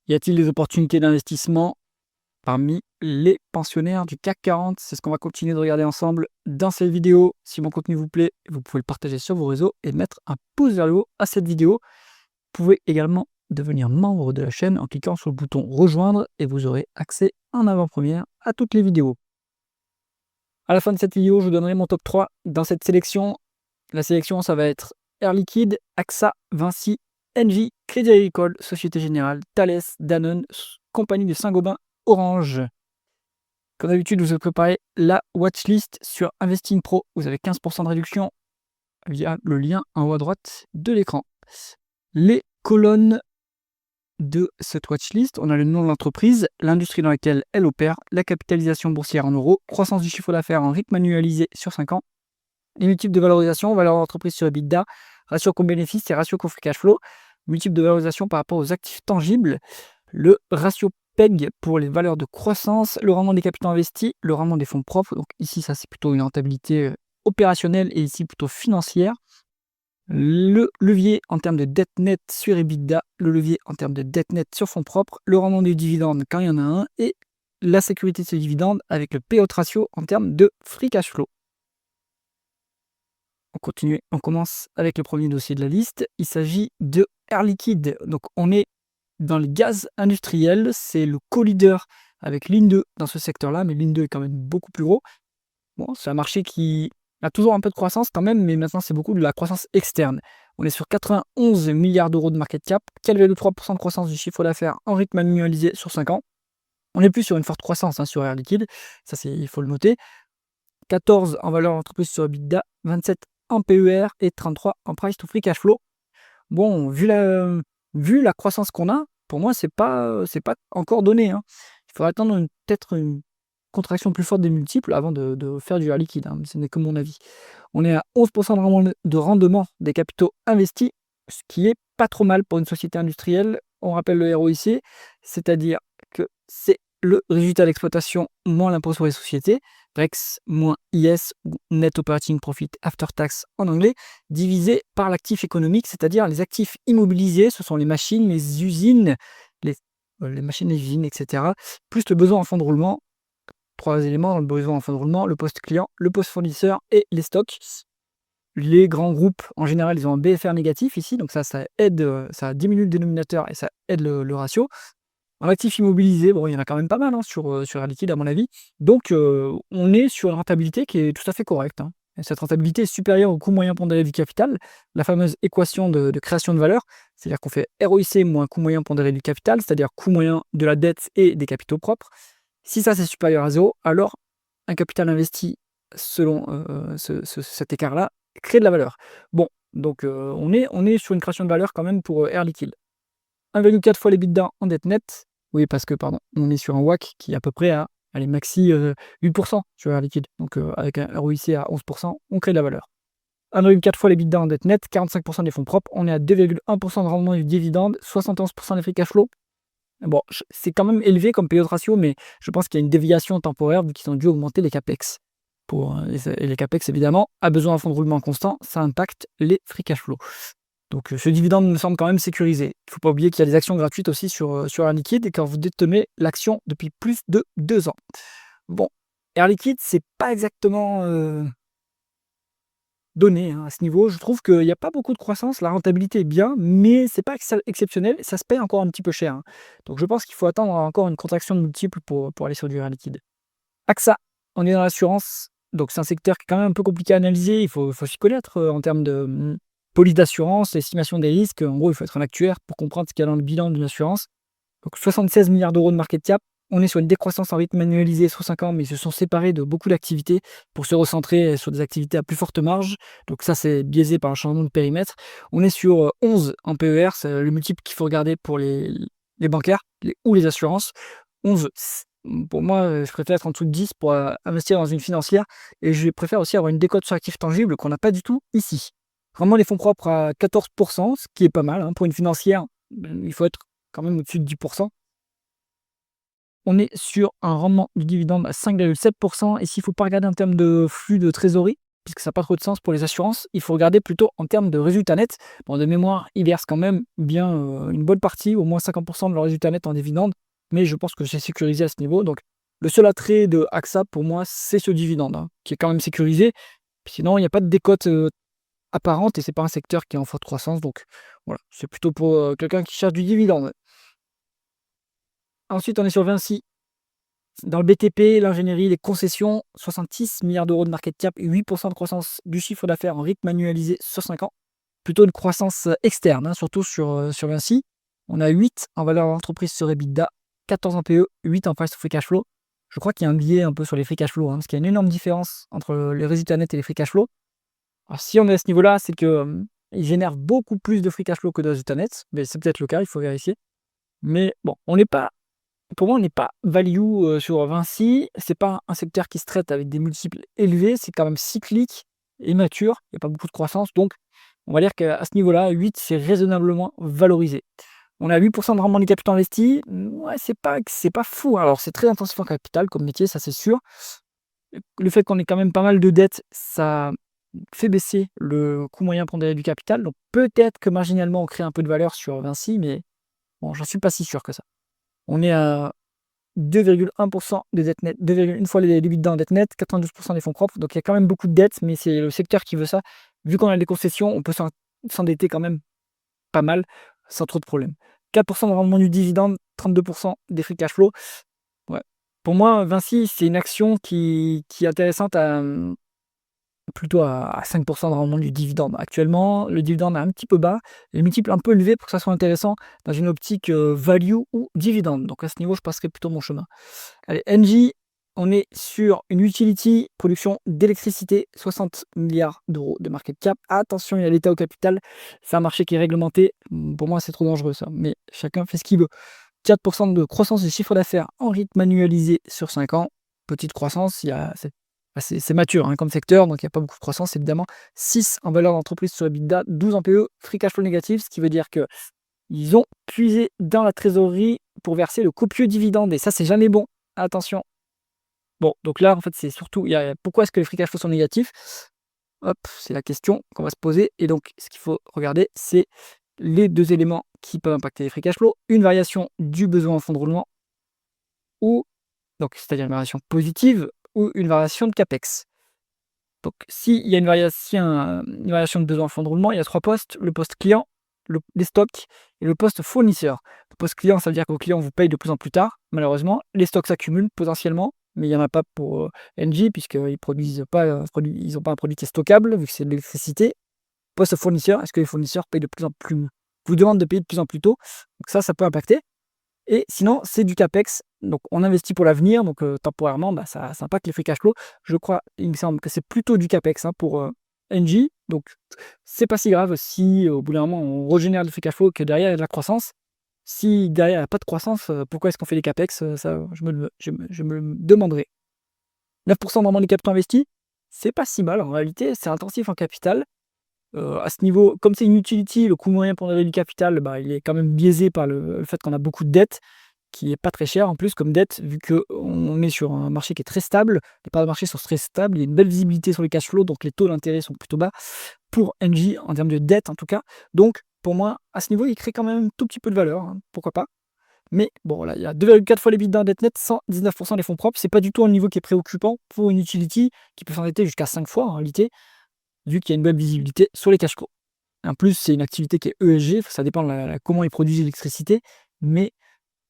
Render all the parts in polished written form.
Y a-t-il des opportunités d'investissement parmi les pensionnaires du CAC 40? C'est ce qu'on va continuer de regarder ensemble dans cette vidéo. Si mon contenu vous plaît, vous pouvez le partager sur vos réseaux et mettre un pouce vers le haut à cette vidéo. Vous pouvez également devenir membre de la chaîne en cliquant sur le bouton rejoindre et vous aurez accès en avant-première à toutes les vidéos. À la fin de cette vidéo, je vous donnerai mon top 3 dans cette sélection. La sélection, ça va être Air Liquide, AXA, Vinci, Engie, Crédit Agricole, Société Générale, Thales, Danone, Compagnie de Saint-Gobain, Orange. Comme d'habitude, vous avez préparé la watchlist sur Investing Pro. Vous avez 15% de réduction via le lien en haut à droite de l'écran. Les colonnes de cette watchlist, on a le nom de l'entreprise, l'industrie dans laquelle elle opère, la capitalisation boursière en euros, croissance du chiffre d'affaires en rythme annualisé sur 5 ans, les multiples de valorisation, valeur d'entreprise sur EBITDA, ratio coût-bénéfice et ratio coût-free cash flow, multiples de valorisation par rapport aux actifs tangibles, le ratio PEG pour les valeurs de croissance, le rendement des capitaux investis, le rendement des fonds propres. Donc ici, ça c'est plutôt une rentabilité opérationnelle et ici plutôt financière. Le levier en termes de dette nette sur EBITDA, le levier en termes de dette nette sur fonds propres, le rendement des dividendes quand il y en a un et la sécurité de ces dividendes avec le payout ratio en termes de free cash flow. On continue, on commence avec le premier dossier de la liste. Il s'agit de Air Liquide. Donc on est dans le gaz industriel, c'est le co-leader avec Ligne 2 dans ce secteur-là, mais Ligne 2 est quand même beaucoup plus gros. Bon, c'est un marché qui a toujours un peu de croissance quand même, mais maintenant c'est beaucoup de la croissance externe. On est sur 91 milliards d'euros de market cap, 4,3% de croissance du chiffre d'affaires en rythme annualisé sur 5 ans. On n'est plus sur une forte croissance sur Air Liquide, ça il faut le noter. 14 en valeur d'entreprise sur EBITDA, 27 en PER et 33 en price to free cash flow. Bon, vu la croissance qu'on a, pour moi, c'est pas encore donné. Il faudrait attendre peut-être une contraction plus forte des multiples avant de faire du Air Liquide. Ce n'est que mon avis. On est à 11% de rendement des capitaux investis, ce qui est pas trop mal pour une société industrielle. On rappelle le ROIC, c'est-à-dire que c'est le résultat d'exploitation moins l'impôt sur les sociétés, REX moins IS, Net Operating Profit After Tax en anglais, divisé par l'actif économique, c'est-à-dire les actifs immobilisés, ce sont les machines, les usines, les machines, les usines, etc., plus le besoin en fonds de roulement. 3 éléments, le besoin en fonds de roulement, le poste client, le poste fournisseur et les stocks. Les grands groupes, en général, ils ont un BFR négatif ici, donc ça aide, ça diminue le dénominateur et ça aide le ratio. En actif immobilisé, bon, il y en a quand même pas mal sur Air Liquide, à mon avis. Donc, on est sur une rentabilité qui est tout à fait correcte. Et cette rentabilité est supérieure au coût moyen pondéré du capital, la fameuse équation de création de valeur, c'est-à-dire qu'on fait ROIC moins coût moyen pondéré du capital, c'est-à-dire coût moyen de la dette et des capitaux propres. Si ça c'est supérieur à 0, alors un capital investi selon cet écart-là crée de la valeur. Bon, donc on est sur une création de valeur quand même pour Air Liquide. 1,4 fois l'EBITDA en dette nette. Oui, parce que, pardon, on est sur un WACC qui est à peu près à maxi 8% sur Air Liquide. Donc, avec un ROIC à 11%, on crée de la valeur. 1,4 fois l'EBITDA en dette nette, 45% des fonds propres. On est à 2,1% de rendement du dividende, 71% des free cash flow. Bon, c'est quand même élevé comme payout ratio, mais je pense qu'il y a une déviation temporaire vu qu'ils ont dû augmenter les CAPEX. Et les CAPEX, évidemment, a besoin d'un fonds de roulement constant, ça impacte les free cash flow. Donc ce dividende me semble quand même sécurisé. Il ne faut pas oublier qu'il y a des actions gratuites aussi sur Air Liquide et quand vous détenez l'action depuis plus de 2 ans. Bon, Air Liquide, c'est pas exactement donné à ce niveau. Je trouve qu'il n'y a pas beaucoup de croissance, la rentabilité est bien, mais c'est pas exceptionnel, ça se paye encore un petit peu cher. Donc je pense qu'il faut attendre encore une contraction de multiples pour aller sur du Air Liquide. AXA, on est dans l'assurance, donc c'est un secteur qui est quand même un peu compliqué à analyser, il faut s'y connaître en termes de police d'assurance, estimation des risques. En gros, il faut être un actuaire pour comprendre ce qu'il y a dans le bilan d'une assurance. Donc 76 milliards d'euros de market cap. On est sur une décroissance en rythme annualisé sur 5 ans, mais ils se sont séparés de beaucoup d'activités pour se recentrer sur des activités à plus forte marge. Donc ça, c'est biaisé par un changement de périmètre. On est sur 11 en PER, c'est le multiple qu'il faut regarder pour les bancaires ou les assurances. 11, pour moi, je préfère être en dessous de 10 pour investir dans une financière. Et je préfère aussi avoir une décote sur actifs tangibles qu'on n'a pas du tout ici. Vraiment les fonds propres à 14%, ce qui est pas mal. Pour une financière, il faut être quand même au-dessus de 10%. On est sur un rendement du dividende à 5,7%. Et s'il ne faut pas regarder en termes de flux de trésorerie, puisque ça n'a pas trop de sens pour les assurances. Il faut regarder plutôt en termes de résultats nets. Bon, de mémoire, ils versent quand même bien une bonne partie, au moins 50% de leur résultat net en dividende, mais je pense que c'est sécurisé à ce niveau. Donc, le seul attrait de AXA, pour moi, c'est ce dividende, hein, qui est quand même sécurisé. Puis sinon, il n'y a pas de décote apparente et c'est pas un secteur qui est en forte croissance. Donc, voilà, c'est plutôt pour quelqu'un qui cherche du dividende. Ensuite, on est sur Vinci. Dans le BTP, l'ingénierie, les concessions, 66 milliards d'euros de market cap et 8% de croissance du chiffre d'affaires en rythme annualisé sur 5 ans. Plutôt une croissance externe, hein, surtout sur Vinci. On a 8 en valeur d'entreprise sur EBITDA, 14 en PE, 8 en price to free cash flow. Je crois qu'il y a un biais un peu sur les free cash flow, hein, parce qu'il y a une énorme différence entre les résultats nets et les free cash flow. Alors, si on est à ce niveau-là, c'est que ils génèrent beaucoup plus de free cash flow que de résultats nets, mais c'est peut-être le cas, il faut vérifier. Mais bon, pour moi, on n'est pas value sur Vinci. C'est pas un secteur qui se traite avec des multiples élevés. C'est quand même cyclique et mature. Il n'y a pas beaucoup de croissance. Donc, on va dire qu'à ce niveau-là, 8, c'est raisonnablement valorisé. On a 8% de rendement du capital investi. Ouais, c'est pas fou. Alors, c'est très intensif en capital comme métier, ça c'est sûr. Le fait qu'on ait quand même pas mal de dettes, ça fait baisser le coût moyen pondéré du capital. Donc, peut-être que marginalement, on crée un peu de valeur sur Vinci, mais bon, j'en suis pas si sûr que ça. On est à 2,1% de dette nette, 2,1 fois les dividendes en dette nette, 92% des fonds propres. Donc il y a quand même beaucoup de dettes, mais c'est le secteur qui veut ça. Vu qu'on a des concessions, on peut s'endetter quand même pas mal, sans trop de problèmes. 4% de rendement du dividende, 32% des free cash flow. Ouais. Pour moi, Vinci, c'est une action qui est intéressante plutôt à 5% de rendement du dividende. Actuellement, le dividende est un petit peu bas, les multiples un peu élevés pour que ça soit intéressant dans une optique value ou dividende. Donc à ce niveau, je passerai plutôt mon chemin. Allez, Engie, on est sur une utility, production d'électricité, 60 milliards d'euros de market cap. Attention, il y a l'État au capital, c'est un marché qui est réglementé. Pour moi, c'est trop dangereux ça, mais chacun fait ce qu'il veut. 4% de croissance du chiffre d'affaires en rythme annualisé sur 5 ans. Petite croissance, c'est mature hein, comme secteur, donc il n'y a pas beaucoup de croissance évidemment. 6 en valeur d'entreprise sur EBITDA, 12 en PE, free cash flow négatif, ce qui veut dire que ils ont puisé dans la trésorerie pour verser le copieux dividende, et ça c'est jamais bon. Attention. Bon, donc là en fait c'est surtout, pourquoi est-ce que les free cash flow sont négatifs? Hop, c'est la question qu'on va se poser, et donc ce qu'il faut regarder, c'est les deux éléments qui peuvent impacter les free cash flow, une variation du besoin en fonds de roulement, ou donc c'est-à-dire une variation positive, ou une variation de CAPEX. Donc, s'il y a une variation de besoin en fonds de roulement, il y a 3 postes: le poste client, les stocks et le poste fournisseur. Le poste client, ça veut dire que vos clients vous payent de plus en plus tard, malheureusement. Les stocks s'accumulent potentiellement, mais il n'y en a pas pour Engie, puisqu'ils produisent pas, ils n'ont pas un produit qui est stockable, vu que c'est de l'électricité. Poste fournisseur, est-ce que les fournisseurs payent de plus en plus, vous demandent de payer de plus en plus tôt? Donc ça peut impacter. Et sinon, c'est du CAPEX, donc on investit pour l'avenir, donc temporairement, ça impacte les free cash flow. Je crois, il me semble que c'est plutôt du CAPEX hein, pour Engie, donc c'est pas si grave si au bout d'un moment on régénère du free cash flow, que derrière il y a de la croissance. Si derrière il n'y a pas de croissance, pourquoi est-ce qu'on fait des CAPEX? Ça, je me demanderai. 9% de rendement des capitaux investis, c'est pas si mal en réalité, c'est intensif en capital. À ce niveau, comme c'est une utility, le coût moyen pondéré du capital, il est quand même biaisé par le fait qu'on a beaucoup de dettes, qui est pas très cher en plus comme dette, vu qu'on est sur un marché qui est très stable. Les parts de marché sont très stables, il y a une belle visibilité sur les cash flows, donc les taux d'intérêt sont plutôt bas pour Engie en termes de dette en tout cas. Donc pour moi, à ce niveau, il crée quand même un tout petit peu de valeur, hein, pourquoi pas. Mais bon, là, il y a 2,4 fois les bids d'un dette net, 119% des fonds propres. C'est pas du tout un niveau qui est préoccupant pour une utility qui peut s'endetter jusqu'à 5 fois en réalité, vu qu'il y a une bonne visibilité sur les cash flows. En plus, c'est une activité qui est ESG, ça dépend de comment ils produisent l'électricité, mais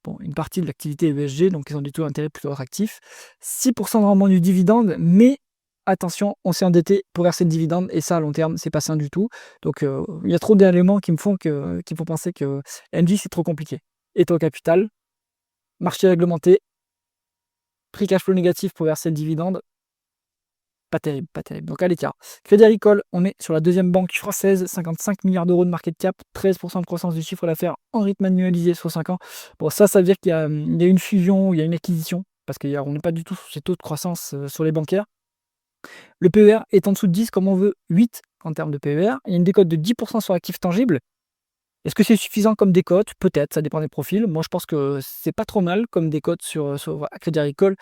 bon, une partie de l'activité est ESG, donc ils ont des taux d'intérêt plutôt attractifs. 6% de rendement du dividende, mais attention, on s'est endetté pour verser le dividende, et ça, à long terme, c'est pas sain du tout. Donc, il y a trop d'éléments qui me font penser que Engie, c'est trop compliqué. Et taux capital, marché réglementé, prix cash flow négatif pour verser le dividende, pas terrible, pas terrible. Donc allez, tiens. Crédit Agricole, on est sur la deuxième banque française, 55 milliards d'euros de market cap, 13% de croissance du chiffre d'affaires en rythme annualisé sur 5 ans. Bon, ça veut dire qu'il y a une fusion, il y a une acquisition, parce qu'on n'est pas du tout sur ces taux de croissance sur les bancaires. Le PER est en dessous de 10, comme on veut, 8 en termes de PER. Il y a une décote de 10% sur actifs tangibles. Est-ce que c'est suffisant comme décote? Peut-être, ça dépend des profils. Moi, je pense que c'est pas trop mal comme décote sur Crédit Agricole.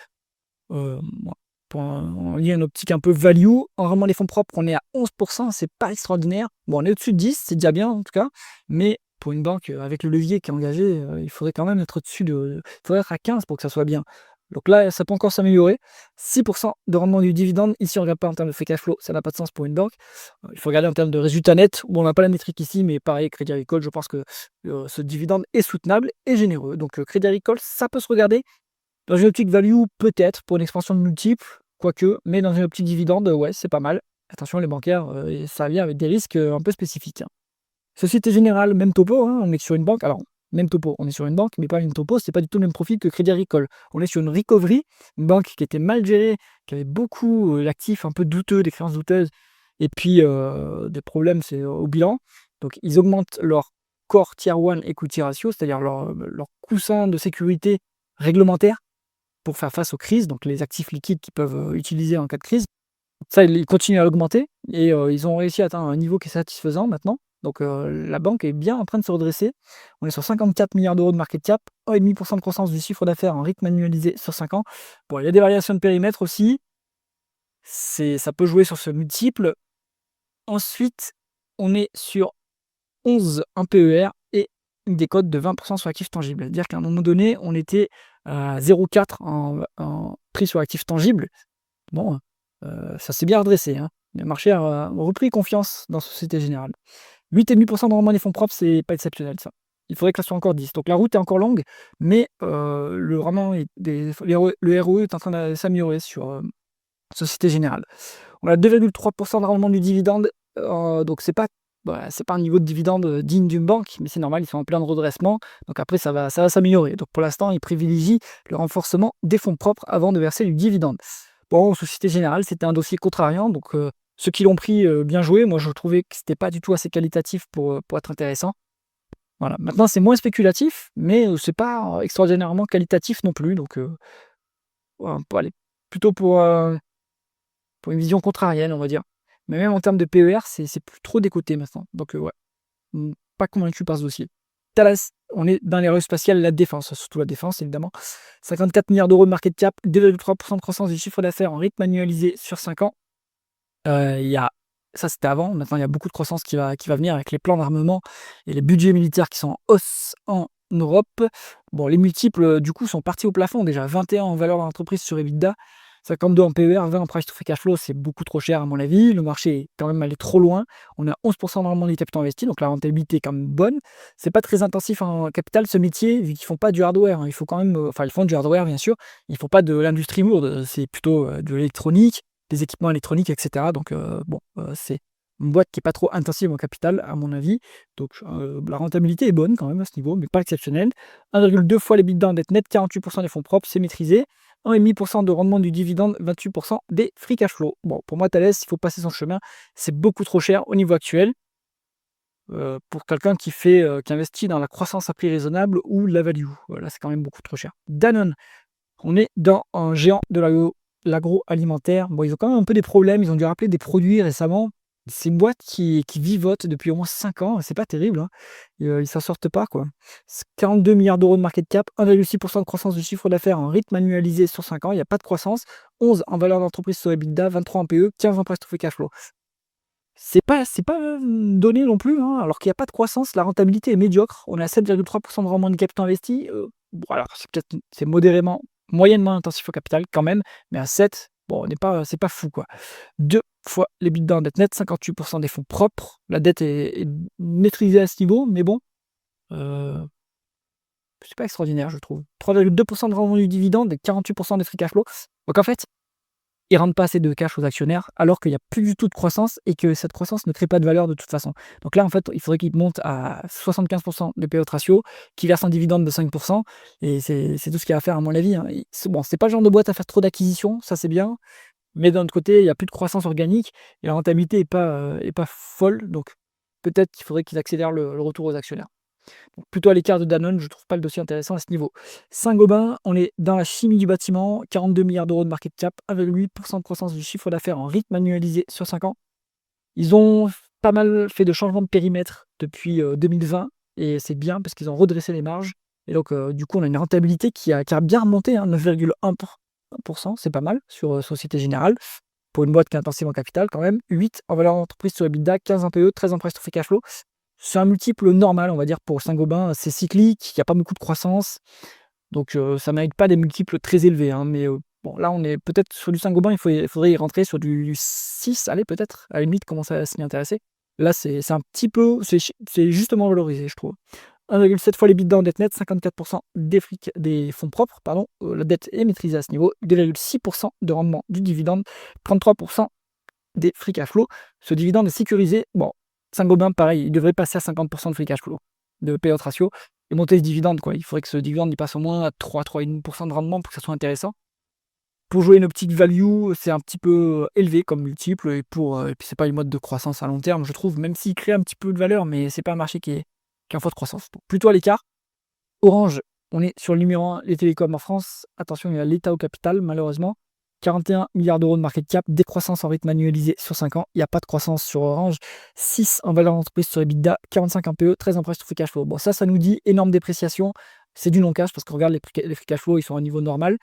on lit une optique un peu value. En rendement des fonds propres, on est à 11%, c'est pas extraordinaire. Bon, on est au-dessus de 10, c'est déjà bien en tout cas, mais pour une banque avec le levier qui est engagé, il faudrait quand même être au-dessus il faudrait être à 15 pour que ça soit bien. Donc là, ça peut encore s'améliorer. 6% de rendement du dividende. Ici, on ne regarde pas en termes de free cash flow, ça n'a pas de sens pour une banque. Il faut regarder en termes de résultat net, où on n'a pas la métrique ici, mais pareil, Crédit Agricole, je pense que ce dividende est soutenable et généreux. Donc Crédit Agricole, ça peut se regarder. Dans une optique value, peut-être, pour une expansion de multiples, quoique, mais dans une optique dividende, ouais, c'est pas mal. Attention, les bancaires, ça vient avec des risques un peu spécifiques, hein. Société Générale, même topo, hein, on est sur une banque. Alors, même topo, on est sur une banque, mais pas une topo, c'est pas du tout le même profil que Crédit Agricole. On est sur une recovery, une banque qui était mal gérée, qui avait beaucoup d'actifs un peu douteux, des créances douteuses, et puis des problèmes c'est au bilan. Donc, ils augmentent leur core tier 1 equity ratio, c'est-à-dire leur coussin de sécurité réglementaire pour faire face aux crises, donc les actifs liquides qu'ils peuvent utiliser en cas de crise. Ça, ils continuent à augmenter et ils ont réussi à atteindre un niveau qui est satisfaisant maintenant. Donc la banque est bien en train de se redresser. On est sur 54 milliards d'euros de market cap, 1,5% de croissance du chiffre d'affaires en rythme annualisé sur 5 ans. Bon, il y a des variations de périmètre aussi. Ça peut jouer sur ce multiple. Ensuite, on est sur 11 en PER et une décote de 20% sur actifs tangibles. C'est-à-dire qu'à un moment donné, on était à 0,4 en prix sur actifs tangibles. Bon, ça s'est bien redressé, hein. Le marché a repris confiance dans Société Générale. 8,5% de rendement des fonds propres, c'est pas exceptionnel ça. Il faudrait que ça soit encore 10. Donc la route est encore longue, mais le rendement le ROE est en train de s'améliorer sur Société Générale. On a 2,3% de rendement du dividende, donc c'est pas un niveau de dividende digne d'une banque, mais c'est normal, ils sont en plein de redressement. Donc après, ça va s'améliorer. Donc pour l'instant, ils privilégient le renforcement des fonds propres avant de verser du dividende. Bon, Société Générale, c'était un dossier contrariant, donc ceux qui l'ont pris, bien joué. Moi, je trouvais que c'était pas du tout assez qualitatif pour être intéressant. Voilà. Maintenant, c'est moins spéculatif, mais c'est pas extraordinairement qualitatif non plus. Donc, ouais, on peut aller plutôt pour une vision contrarienne, on va dire. Mais même en termes de PER, c'est plus trop décoté maintenant. Donc, ouais, pas convaincu par ce dossier. Thales, on est dans l'aérospatiale, la défense, surtout la défense évidemment. 54 milliards d'euros de market cap, 2,3% de croissance du chiffre d'affaires en rythme annualisé sur 5 ans. Ça c'était avant, maintenant il y a beaucoup de croissance qui va venir avec les plans d'armement et les budgets militaires qui sont en hausse en Europe. Bon, les multiples du coup sont partis au plafond déjà, 21 en valeur d'entreprise sur EBITDA, 52 en PER, 20 en price to free cash flow, c'est beaucoup trop cher à mon avis. Le marché est quand même allé trop loin. On a 11% de rendement du capital investi, donc la rentabilité est quand même bonne. C'est pas très intensif en capital ce métier, vu qu'ils font pas du hardware, hein. Il faut quand même, enfin ils font du hardware bien sûr, ils font pas de l'industrie lourde, c'est plutôt de l'électronique, des équipements électroniques, etc. Donc c'est une boîte qui est pas trop intensive en capital à mon avis. Donc la rentabilité est bonne quand même à ce niveau, mais pas exceptionnelle. 1,2 fois les l'EBITDA net, 48% des fonds propres, c'est maîtrisé. 1,5% de rendement du dividende, 28% des free cash flow. Bon, pour moi, Thales, il faut passer son chemin. C'est beaucoup trop cher au niveau actuel pour quelqu'un qui investit dans la croissance à prix raisonnable ou la value. Voilà, c'est quand même beaucoup trop cher. Danone, on est dans un géant de l'agroalimentaire. Bon, ils ont quand même un peu des problèmes. Ils ont dû rappeler des produits récemment. C'est une boîte qui vivote depuis au moins 5 ans. C'est pas terrible, hein. Ils s'en sortent pas, quoi. 42 milliards d'euros de market cap, 1,6% de croissance du chiffre d'affaires en rythme annualisé sur 5 ans. Il n'y a pas de croissance. 11 en valeur d'entreprise sur EBITDA, 23 en PE, 15 en price to free cash flow. C'est pas donné non plus, hein. Alors qu'il n'y a pas de croissance, la rentabilité est médiocre. On est à 7,3% de rendement du capital investi. Bon, alors c'est modérément, moyennement intensif au capital quand même, mais à 7, bon, c'est pas fou, quoi. 2 fois l'EBITDA en dette nette, 58% des fonds propres. La dette est maîtrisée à ce niveau, mais bon, c'est pas extraordinaire, je trouve. 3,2% de rendement du dividende et 48% des free cash flow. Donc en fait, ils rendent pas assez de cash aux actionnaires alors qu'il n'y a plus du tout de croissance et que cette croissance ne crée pas de valeur de toute façon. Donc là, en fait, il faudrait qu'ils montent à 75% de payout ratio, qu'ils versent un dividende de 5%, et c'est tout ce qu'il y a à faire à mon avis, hein. Bon, c'est pas le genre de boîte à faire trop d'acquisitions, ça c'est bien, mais d'un autre côté, il n'y a plus de croissance organique et la rentabilité est pas folle, donc peut-être qu'il faudrait qu'ils accélèrent le retour aux actionnaires. Donc plutôt à l'écart de Danone, je ne trouve pas le dossier intéressant à ce niveau. Saint-Gobain, on est dans la chimie du bâtiment, 42 milliards d'euros de market cap, 1,8% de croissance du chiffre d'affaires en rythme annualisé sur 5 ans. Ils ont pas mal fait de changements de périmètre depuis 2020 et c'est bien parce qu'ils ont redressé les marges. Et donc du coup, on a une rentabilité qui a bien remonté, hein, 9,1%. c'est pas mal sur, Société Générale. Pour une boîte qui est intensive en capital quand même. 8 en valeur d'entreprise sur EBITDA, 15 en PE, 13 en price to free cash flow. C'est un multiple normal, on va dire, pour Saint-Gobain. C'est cyclique, il y a pas beaucoup de croissance, donc ça mérite pas des multiples très élevés, hein. Mais, bon, là, on est peut-être sur du Saint-Gobain, il faudrait y rentrer sur du 6, allez, peut-être, à la limite, commencer à s'y intéresser. Là, c'est un petit peu c'est justement valorisé, je trouve. 1,7 fois l'EBITDA en dette nette, 54% des fonds propres, pardon, la dette est maîtrisée à ce niveau, 2,6% de rendement du dividende, 33% des free cash flow. Ce dividende est sécurisé. Bon, Saint-Gobain, pareil, il devrait passer à 50% de free cash flow, de payout ratio, et monter ce dividende, quoi. Il faudrait que ce dividende il passe au moins à 3-3,5% de rendement pour que ça soit intéressant. Pour jouer une optique value, c'est un petit peu élevé comme multiple, et puis c'est pas une mode de croissance à long terme, je trouve, même s'il crée un petit peu de valeur, mais c'est pas un marché qui est en forte croissance. Donc, plutôt à l'écart. Orange, on est sur le numéro 1, les télécoms en France. Attention, il y a l'État au capital, malheureusement. 41 milliards d'euros de market cap, décroissance en rythme annualisé sur 5 ans. Il n'y a pas de croissance sur Orange. 6 en valeur d'entreprise sur EBITDA, 45 en PE, 13 en price to free cash flow. Bon, ça nous dit énorme dépréciation. C'est du non-cash parce qu'on regarde les free cash flow, ils sont à un niveau normal.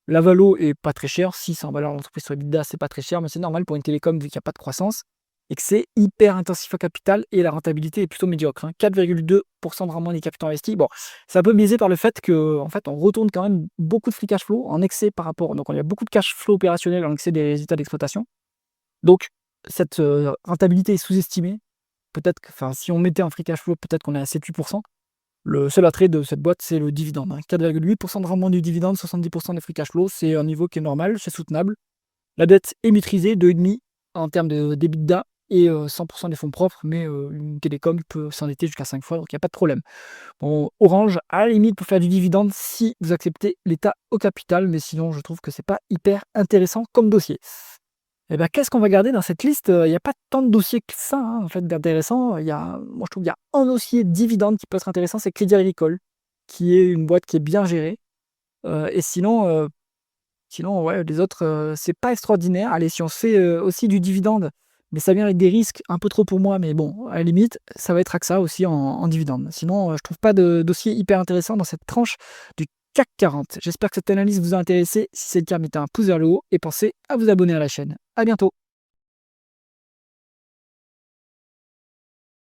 La valo est pas très chère. 6 en valeur d'entreprise sur EBITDA, c'est pas très cher, mais c'est normal pour une télécom vu qu'il n'y a pas de croissance et que c'est hyper intensif en capital et la rentabilité est plutôt médiocre, hein. 4,2% de rendement des capitaux investis. Bon, c'est un peu biaisé par le fait que en fait, on retourne quand même beaucoup de free cash flow en excès par rapport. Donc, on a beaucoup de cash flow opérationnel en excès des résultats d'exploitation. Donc, cette rentabilité est sous-estimée. Peut-être que, enfin, si on mettait un free cash flow, peut-être qu'on est à 7-8%. Le seul attrait de cette boîte, c'est le dividende, hein. 4,8% de rendement du dividende, 70% des free cash flow, c'est un niveau qui est normal, c'est soutenable. La dette est maîtrisée, 2,5 en termes d'EBITDA et 100% des fonds propres, mais une télécom peut s'endetter jusqu'à 5 fois, donc il n'y a pas de problème. Bon, Orange, à la limite, pour faire du dividende si vous acceptez l'État au capital, mais sinon, je trouve que c'est pas hyper intéressant comme dossier. Et ben, qu'est-ce qu'on va garder dans cette liste? Il n'y a pas tant de dossiers que ça, hein, en fait, d'intéressants. Moi, je trouve qu'il y a un dossier dividende qui peut être intéressant, c'est Crédit Agricole, qui est une boîte qui est bien gérée. Et sinon, ouais, les autres, c'est pas extraordinaire. Allez, si on se fait, aussi du dividende, mais ça vient avec des risques un peu trop pour moi, mais bon, à la limite, ça va être AXA aussi en dividende. Sinon, je trouve pas de dossier hyper intéressant dans cette tranche du CAC 40. J'espère que cette analyse vous a intéressé. Si c'est le cas, mettez un pouce vers le haut et pensez à vous abonner à la chaîne. À bientôt.